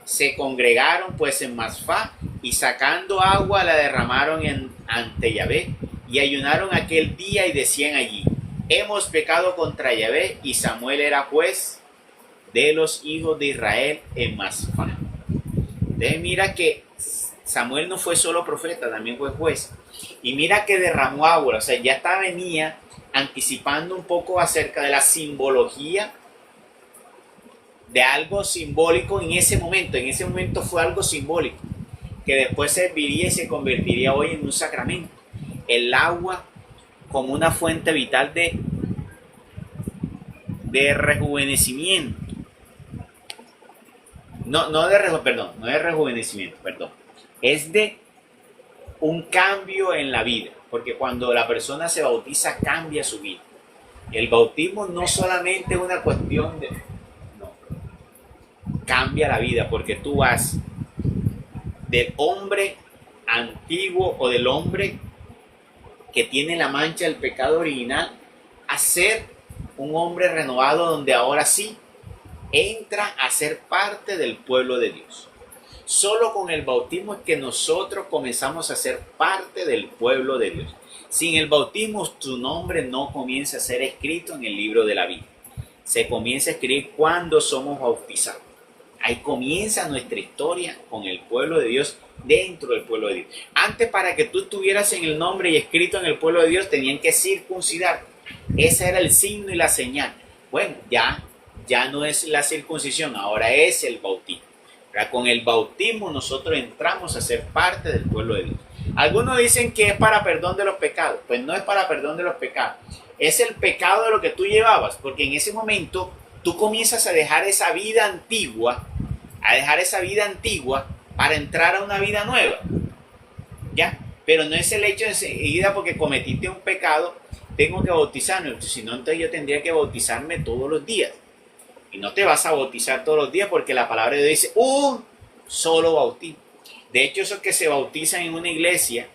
Se congregaron pues en Masfá y sacando agua la derramaron ante Yahvé y ayunaron aquel día y decían allí, hemos pecado contra Yahvé. Y Samuel era juez de los hijos de Israel en Masfá. Entonces mira que Samuel no fue solo profeta, también fue juez. Y mira que derramó agua, o sea, ya venía anticipando un poco acerca de la simbología de algo simbólico en ese momento. En ese momento fue algo simbólico, que después serviría y se convertiría hoy en un sacramento. El agua como una fuente vital de rejuvenecimiento. No de rejuvenecimiento, perdón. Es de un cambio en la vida, porque cuando la persona se bautiza cambia su vida. El bautismo no solamente es una cuestión de... No, cambia la vida, porque tú vas del hombre antiguo o del hombre que tiene la mancha del pecado original a ser un hombre renovado, donde ahora sí entra a ser parte del pueblo de Dios. Solo con el bautismo es que nosotros comenzamos a ser parte del pueblo de Dios. Sin el bautismo tu nombre no comienza a ser escrito en el libro de la vida. Se comienza a escribir cuando somos bautizados. Ahí comienza nuestra historia con el pueblo de Dios, dentro del pueblo de Dios. Antes, para que tú estuvieras en el nombre y escrito en el pueblo de Dios, tenían que circuncidar. Ese era el signo y la señal. Bueno, ya no es la circuncisión, ahora es el bautismo. Con el bautismo nosotros entramos a ser parte del pueblo de Dios. Algunos dicen que es para perdón de los pecados. Pues no es para perdón de los pecados. Es el pecado de lo que tú llevabas, porque en ese momento tú comienzas a dejar esa vida antigua, para entrar a una vida nueva. ¿Ya? Pero no es el hecho de enseguida porque cometiste un pecado, tengo que bautizarme. Si no, entonces yo tendría que bautizarme todos los días. Y no te vas a bautizar todos los días, porque la palabra de Dios dice un solo bautismo. De hecho, esos que se bautizan en una iglesia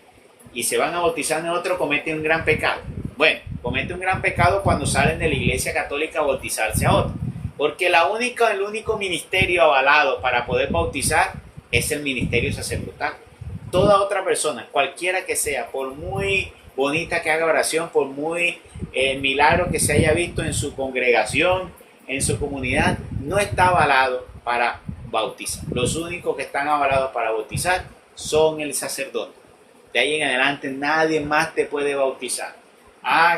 y se van a bautizar en otro cometen un gran pecado. Bueno, cometen un gran pecado cuando salen de la iglesia católica a bautizarse a otro. Porque el único ministerio avalado para poder bautizar es el ministerio sacerdotal. Toda otra persona, cualquiera que sea, por muy bonita que haga oración, por muy milagro que se haya visto en su congregación, en su comunidad, no está avalado para bautizar. Los únicos que están avalados para bautizar son el sacerdote. De ahí en adelante nadie más te puede bautizar.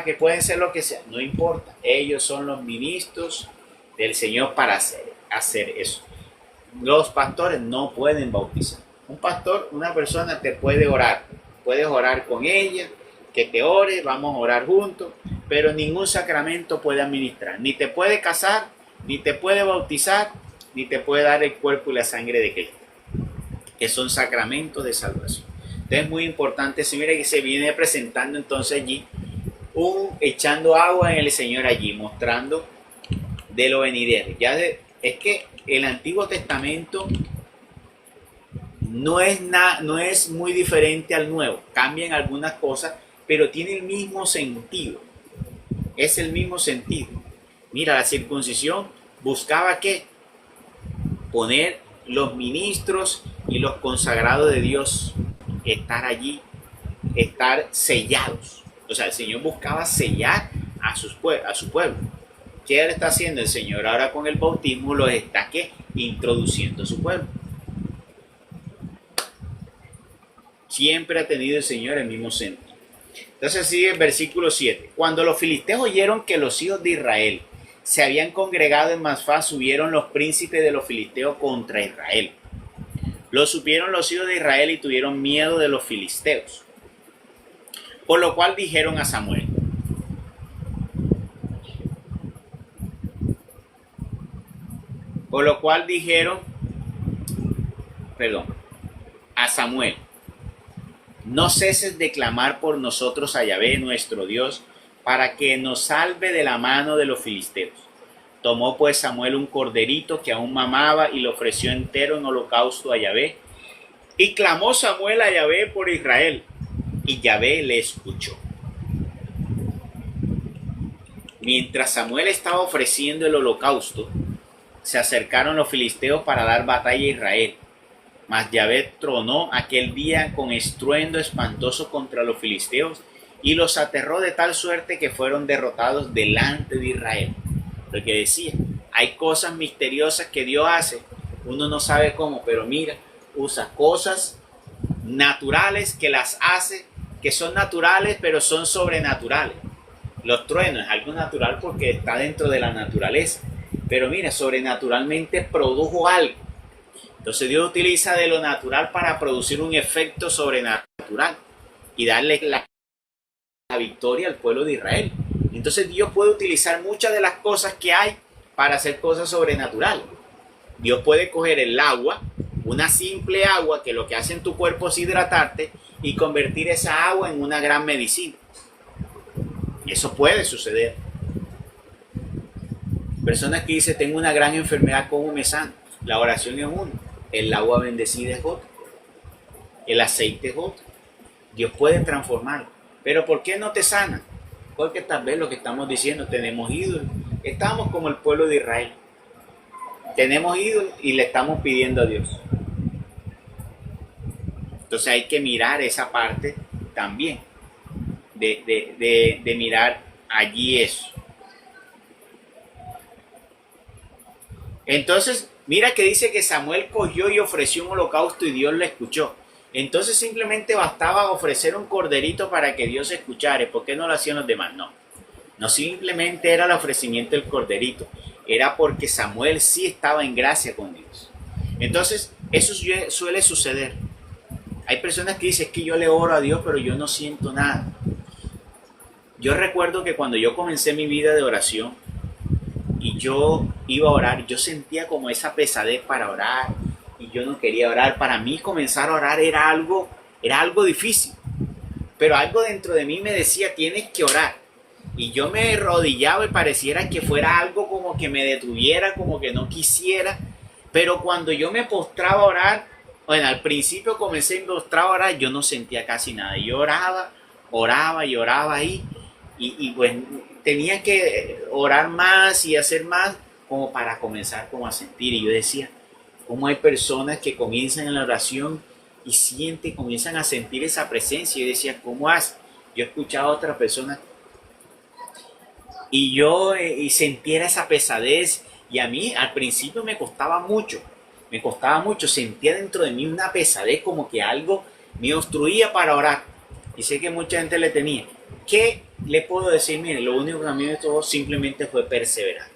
que pueden ser lo que sea, no importa. Ellos son los ministros del Señor para hacer eso. Los pastores no pueden bautizar. Un pastor, una persona te puede orar. Puedes orar con ella, que te ore, vamos a orar juntos, pero ningún sacramento puede administrar. Ni te puede casar, ni te puede bautizar, ni te puede dar el cuerpo y la sangre de Cristo, que son sacramentos de salvación. Entonces es muy importante, se mira que se viene presentando entonces allí, echando agua en el Señor allí, mostrando de lo venidero. Es que el Antiguo Testamento no es muy diferente al Nuevo, cambian algunas cosas, pero tiene el mismo sentido, es el mismo sentido. Mira, la circuncisión buscaba ¿qué? Poner los ministros y los consagrados de Dios, estar allí, estar sellados. O sea, el Señor buscaba sellar a su pueblo. ¿Qué él está haciendo el Señor? Ahora con el bautismo los está ¿qué? Introduciendo a su pueblo. Siempre ha tenido el Señor el mismo sentido. Entonces sigue el versículo 7. Cuando los filisteos oyeron que los hijos de Israel se habían congregado en Masfá, subieron los príncipes de los filisteos contra Israel. Lo supieron los hijos de Israel y tuvieron miedo de los filisteos. Por lo cual dijeron a Samuel: a Samuel: no ceses de clamar por nosotros a Yahvé nuestro Dios, para que nos salve de la mano de los filisteos. Tomó pues Samuel un corderito que aún mamaba y lo ofreció entero en holocausto a Yahvé. Y clamó Samuel a Yahvé por Israel, y Yahvé le escuchó. Mientras Samuel estaba ofreciendo el holocausto, se acercaron los filisteos para dar batalla a Israel. Mas Yahvé tronó aquel día con estruendo espantoso contra los filisteos y los aterró de tal suerte que fueron derrotados delante de Israel. Lo que decía, hay cosas misteriosas que Dios hace, uno no sabe cómo, pero mira, usa cosas naturales que las hace, que son naturales pero son sobrenaturales. Los truenos es algo natural porque está dentro de la naturaleza, pero mira, sobrenaturalmente produjo algo. Entonces Dios utiliza de lo natural para producir un efecto sobrenatural y darle la victoria al pueblo de Israel. Entonces Dios puede utilizar muchas de las cosas que hay para hacer cosas sobrenaturales. Dios puede coger el agua, una simple agua que lo que hace en tu cuerpo es hidratarte, y convertir esa agua en una gran medicina. Y eso puede suceder. Personas que dicen, tengo una gran enfermedad, ¿cómo me sano? La oración es uno. El agua bendecida es otro. El aceite es otro. Dios puede transformarlo. Pero ¿por qué no te sana? Porque tal vez lo que estamos diciendo, tenemos ídolos. Estamos como el pueblo de Israel. Tenemos ídolos y le estamos pidiendo a Dios. Entonces hay que mirar esa parte también. De mirar allí eso. Entonces, mira que dice que Samuel cogió y ofreció un holocausto y Dios le escuchó. Entonces simplemente bastaba ofrecer un corderito para que Dios escuchara. ¿Por qué no lo hacían los demás? No simplemente era el ofrecimiento del corderito. Era porque Samuel sí estaba en gracia con Dios. Entonces, eso suele suceder. Hay personas que dicen, es que yo le oro a Dios, pero yo no siento nada. Yo recuerdo que cuando yo comencé mi vida de oración y yo iba a orar, yo sentía como esa pesadez para orar y yo no quería orar. Para mí comenzar a orar era algo difícil, pero algo dentro de mí me decía, tienes que orar. Y yo me arrodillaba y pareciera que fuera algo como que me detuviera, como que no quisiera. Pero cuando yo me postraba a orar, bueno, al principio comencé a postrar a orar, yo no sentía casi nada. Yo oraba y oraba ahí. Y pues tenía que orar más y hacer más como para comenzar como a sentir. Y yo decía, ¿cómo hay personas que comienzan en la oración y comienzan a sentir esa presencia? Y yo decía, ¿cómo hace? Yo escuchaba a otra persona y yo sentía esa pesadez, y a mí al principio me costaba mucho, sentía dentro de mí una pesadez, como que algo me obstruía para orar. Y sé que mucha gente le tenía. ¿qué le puedo decir? Mire, lo único que a mí me tocó simplemente fue perseverar.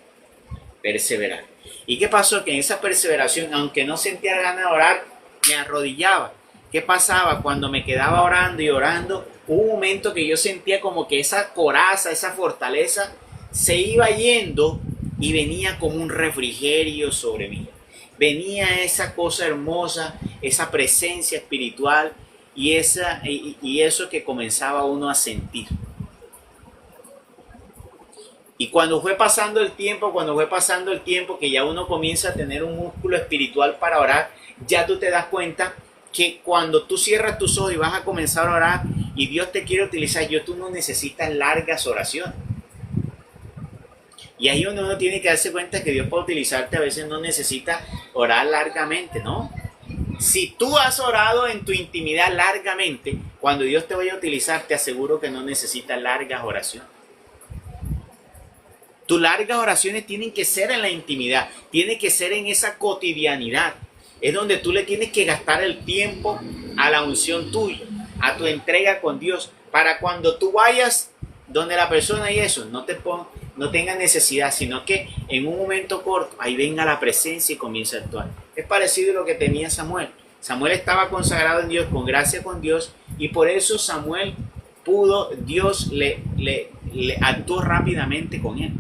Perseverar. ¿Y qué pasó? Que en esa perseveración, aunque no sentía ganas de orar, me arrodillaba. ¿Qué pasaba? Cuando me quedaba orando y orando, hubo un momento que yo sentía como que esa coraza, esa fortaleza se iba yendo y venía como un refrigerio sobre mí. Venía esa cosa hermosa, esa presencia espiritual y eso que comenzaba uno a sentir. Y cuando fue pasando el tiempo, que ya uno comienza a tener un músculo espiritual para orar, ya tú te das cuenta que cuando tú cierras tus ojos y vas a comenzar a orar y Dios te quiere utilizar, tú no necesitas largas oraciones. Y ahí uno tiene que darse cuenta que Dios para utilizarte a veces no necesita orar largamente, ¿no? Si tú has orado en tu intimidad largamente, cuando Dios te vaya a utilizar, te aseguro que no necesitas largas oraciones. Tus largas oraciones tienen que ser en la intimidad, tienen que ser en esa cotidianidad. Es donde tú le tienes que gastar el tiempo a la unción tuya, a tu entrega con Dios, para cuando tú vayas donde la persona y eso, no tenga necesidad, sino que en un momento corto, ahí venga la presencia y comienza a actuar. Es parecido a lo que tenía Samuel. Samuel estaba consagrado en Dios, con gracia con Dios, y por eso Samuel Dios le actuó rápidamente con él.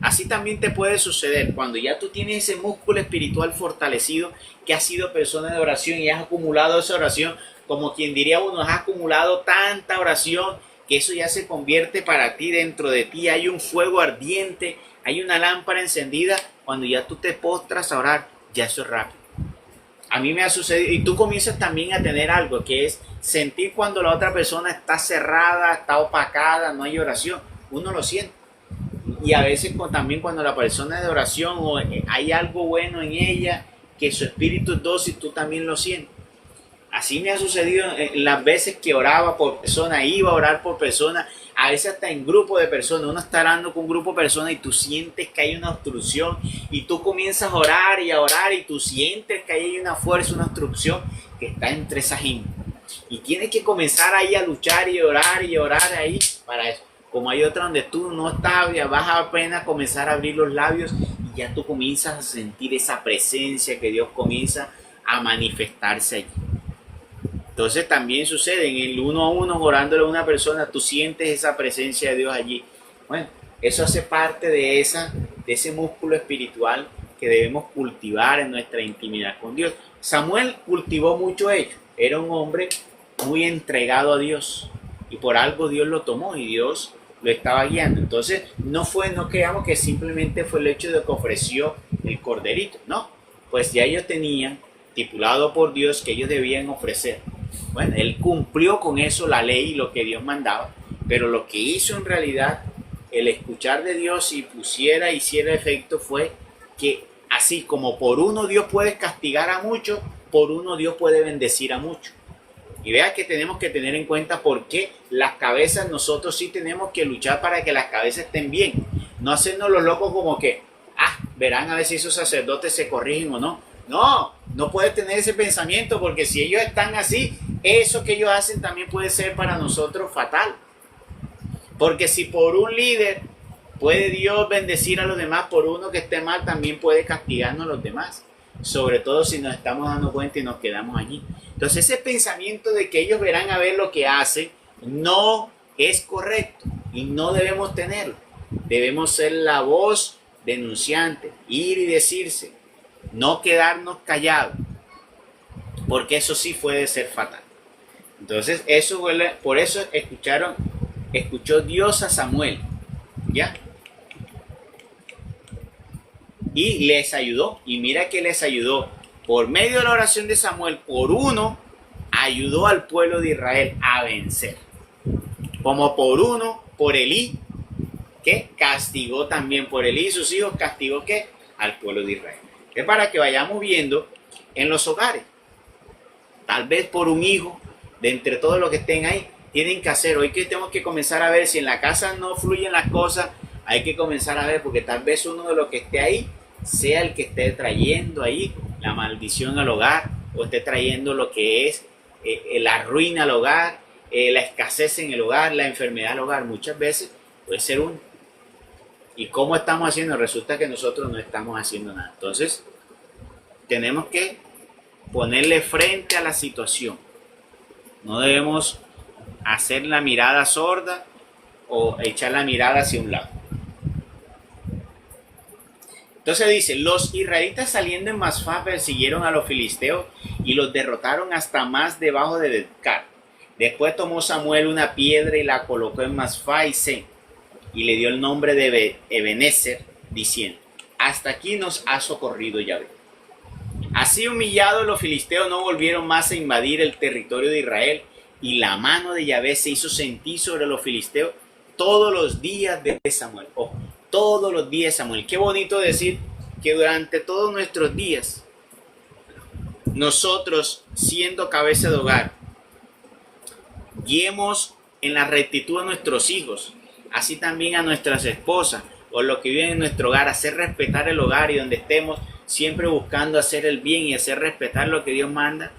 Así también te puede suceder cuando ya tú tienes ese músculo espiritual fortalecido, que has sido persona de oración y has acumulado esa oración, como quien diría uno, has acumulado tanta oración que eso ya se convierte para ti, dentro de ti hay un fuego ardiente, hay una lámpara encendida. Cuando ya tú te postras a orar, ya eso es rápido. A mí me ha sucedido, y tú comienzas también a tener algo, que es sentir cuando la otra persona está cerrada, está opacada, no hay oración. Uno lo siente. Y a veces también cuando la persona es de oración o hay algo bueno en ella, que su espíritu es dócil, tú también lo sientes. Así me ha sucedido las veces que oraba por personas, iba a orar por personas, a veces hasta en grupo de personas. Uno está orando con un grupo de personas y tú sientes que hay una obstrucción y tú comienzas a orar y tú sientes que hay una fuerza, una obstrucción que está entre esa gente. Y tienes que comenzar ahí a luchar y orar ahí para eso. Como hay otra donde tú no estás, vas a apenas comenzar a abrir los labios y ya tú comienzas a sentir esa presencia que Dios comienza a manifestarse allí. Entonces también sucede en el uno a uno, orándole a una persona, tú sientes esa presencia de Dios allí. Bueno, eso hace parte de ese músculo espiritual que debemos cultivar en nuestra intimidad con Dios. Samuel cultivó mucho ello. Era un hombre muy entregado a Dios y por algo Dios lo tomó y Dios lo estaba guiando. Entonces no creamos que simplemente fue el hecho de que ofreció el corderito, no, pues ya ellos tenían estipulado por Dios que ellos debían ofrecer. Bueno, él cumplió con eso, la ley y lo que Dios mandaba, pero lo que hizo en realidad el escuchar de Dios y hiciera efecto fue que así como por uno Dios puede castigar a muchos, por uno Dios puede bendecir a muchos. Y vea que tenemos que tener en cuenta por qué las cabezas, nosotros sí tenemos que luchar para que las cabezas estén bien. No hacernos los locos como que, verán a ver si esos sacerdotes se corrigen o no. No puedes tener ese pensamiento, porque si ellos están así, eso que ellos hacen también puede ser para nosotros fatal. Porque si por un líder puede Dios bendecir a los demás, por uno que esté mal también puede castigarnos a los demás. Sobre todo si nos estamos dando cuenta y nos quedamos allí. Entonces ese pensamiento de que ellos verán a ver lo que hacen no es correcto y no debemos tenerlo. Debemos ser la voz denunciante, ir y decirse, no quedarnos callados, porque eso sí puede ser fatal. Entonces por eso escuchó Dios a Samuel, ¿ya? Y les ayudó, y mira que les ayudó. Por medio de la oración de Samuel, por uno, ayudó al pueblo de Israel a vencer. Como por uno, por Elí, que castigó también por Elí y sus hijos, castigó ¿qué? Al pueblo de Israel. Es para que vayamos viendo en los hogares. Tal vez por un hijo, de entre todos los que estén ahí, tienen que hacer. Hoy que tenemos que comenzar a ver si en la casa no fluyen las cosas, hay que comenzar a ver, porque tal vez uno de los que esté ahí sea el que esté trayendo ahí la maldición al hogar, o esté trayendo lo que es la ruina al hogar, la escasez en el hogar, la enfermedad en el hogar, muchas veces puede ser uno. ¿Y cómo estamos haciendo? Resulta que nosotros no estamos haciendo nada. Entonces, tenemos que ponerle frente a la situación. No debemos hacer la mirada sorda o echar la mirada hacia un lado. Entonces dice, los israelitas saliendo en Masfá persiguieron a los filisteos y los derrotaron hasta más debajo de Betcar. Después tomó Samuel una piedra y la colocó en Masfá y Sen, y le dio el nombre de Ebenezer, diciendo, hasta aquí nos ha socorrido Yahvé. Así humillados, los filisteos no volvieron más a invadir el territorio de Israel, y la mano de Yahvé se hizo sentir sobre los filisteos todos los días de Samuel. Ojo, todos los días de Samuel. Qué bonito decir que durante todos nuestros días, nosotros, siendo cabeza de hogar, guiemos en la rectitud a nuestros hijos, así también a nuestras esposas o los que viven en nuestro hogar, hacer respetar el hogar y donde estemos, siempre buscando hacer el bien y hacer respetar lo que Dios manda.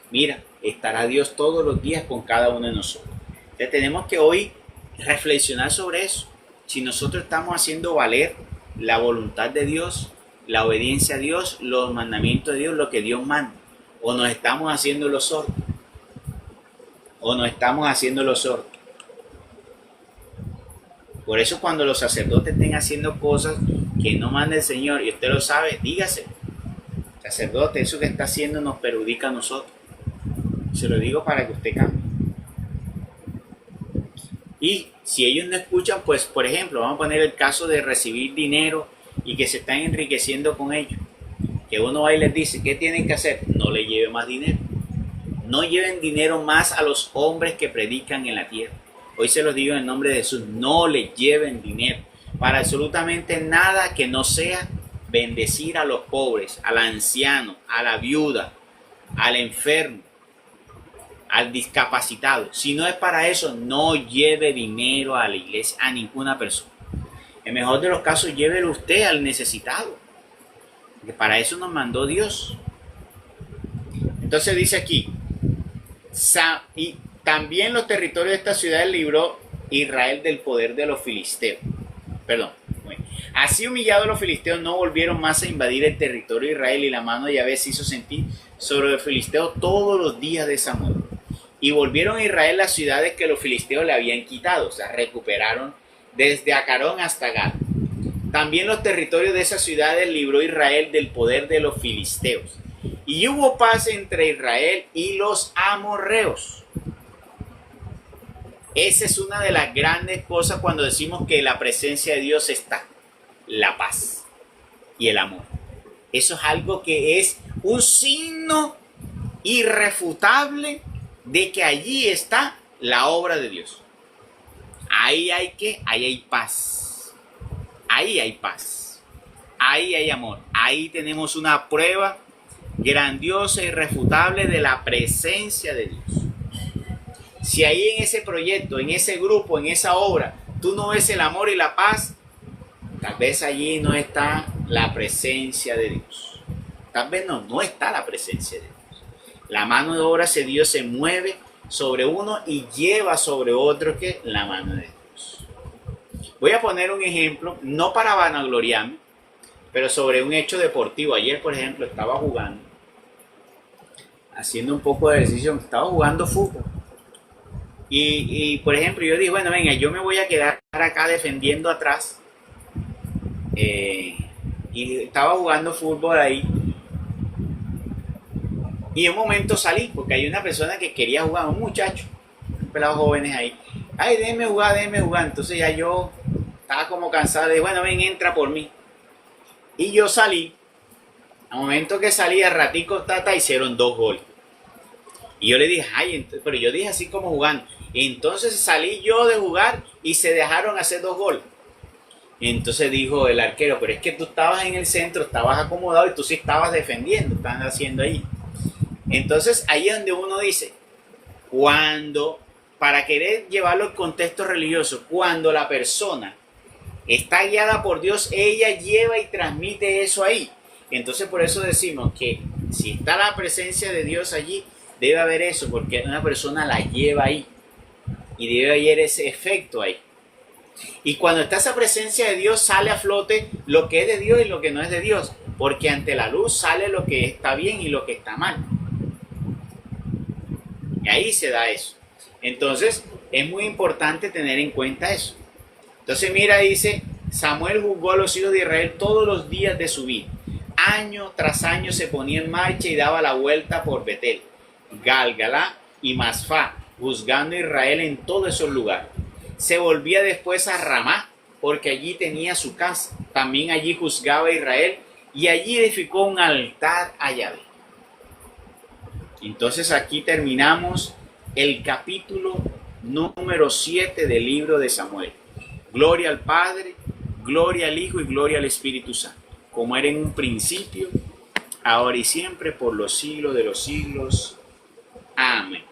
Mira, estará Dios todos los días con cada uno de nosotros. Entonces tenemos que hoy reflexionar sobre eso. Si nosotros estamos haciendo valer la voluntad de Dios, la obediencia a Dios, los mandamientos de Dios, lo que Dios manda, o nos estamos haciendo los sordos, Por eso cuando los sacerdotes estén haciendo cosas que no manda el Señor y usted lo sabe, dígase, sacerdote, eso que está haciendo nos perjudica a nosotros. Se lo digo para que usted cambie. Y si ellos no escuchan, pues por ejemplo, vamos a poner el caso de recibir dinero y que se están enriqueciendo con ellos. Que uno va y les dice, ¿qué tienen que hacer? No le lleve más dinero. No lleven dinero más a los hombres que predican en la tierra. Hoy se los digo en el nombre de Jesús, no le lleven dinero para absolutamente nada que no sea bendecir a los pobres, al anciano, a la viuda, al enfermo, al discapacitado. Si no es para eso, no lleve dinero a la iglesia, a ninguna persona. En mejor de los casos, llévelo usted al necesitado, porque para eso nos mandó Dios. Entonces dice aquí, y también los territorios de esta ciudad libró Israel del poder de los filisteos. Así humillados los filisteos no volvieron más a invadir el territorio de Israel, y la mano de Yahvé se hizo sentir sobre los filisteos todos los días de Samuel. Y volvieron a Israel las ciudades que los filisteos le habían quitado, o sea, recuperaron desde Acarón hasta Gat. También los territorios de esas ciudades libró Israel del poder de los filisteos. Y hubo paz entre Israel y los amorreos. Esa es una de las grandes cosas cuando decimos que la presencia de Dios está. La paz y el amor. Eso es algo que es un signo irrefutable de que allí está la obra de Dios. Ahí hay paz. Ahí hay paz. Ahí hay amor. Ahí tenemos una prueba grandiosa e irrefutable de la presencia de Dios. Si ahí en ese proyecto, en ese grupo, en esa obra, tú no ves el amor y la paz, tal vez allí no está la presencia de Dios. Tal vez no está la presencia de Dios. La mano de obra de Dios se mueve sobre uno y lleva sobre otro que la mano de Dios. Voy a poner un ejemplo, no para vanagloriarme, pero sobre un hecho deportivo. Ayer, por ejemplo, estaba jugando, haciendo un poco de ejercicio, estaba jugando fútbol. Y por ejemplo, yo dije, bueno, venga, yo me voy a quedar acá defendiendo atrás. Y estaba jugando fútbol ahí. Y en un momento salí, porque hay una persona que quería jugar, un muchacho, un pelado jóvenes ahí. Ay, déjeme jugar. Entonces ya yo estaba como cansado, de bueno, ven, entra por mí. Y yo salí. Al momento que salí, al ratico, hicieron 2 goles. Y yo le dije, pero yo dije así como jugando. Entonces salí yo de jugar y se dejaron hacer 2 goles. Entonces dijo el arquero, pero es que tú estabas en el centro, estabas acomodado y tú sí estabas defendiendo, están haciendo ahí. Entonces ahí es donde uno dice, para querer llevarlo al contexto religioso, cuando la persona está guiada por Dios, ella lleva y transmite eso ahí. Entonces por eso decimos que si está la presencia de Dios allí, debe haber eso, porque una persona la lleva ahí. Y debe haber ese efecto ahí. Y cuando está esa presencia de Dios, sale a flote lo que es de Dios y lo que no es de Dios. Porque ante la luz sale lo que está bien y lo que está mal. Y ahí se da eso. Entonces, es muy importante tener en cuenta eso. Entonces, mira, dice, Samuel juzgó a los hijos de Israel todos los días de su vida. Año tras año se ponía en marcha y daba la vuelta por Betel, Gálgala y Masfá, juzgando a Israel en todos esos lugares. Se volvía después a Ramá, porque allí tenía su casa. También allí juzgaba a Israel y allí edificó un altar a Yahvé. Entonces aquí terminamos el capítulo número 7 del libro de Samuel. Gloria al Padre, gloria al Hijo y gloria al Espíritu Santo, como era en un principio, ahora y siempre, por los siglos de los siglos. Amén.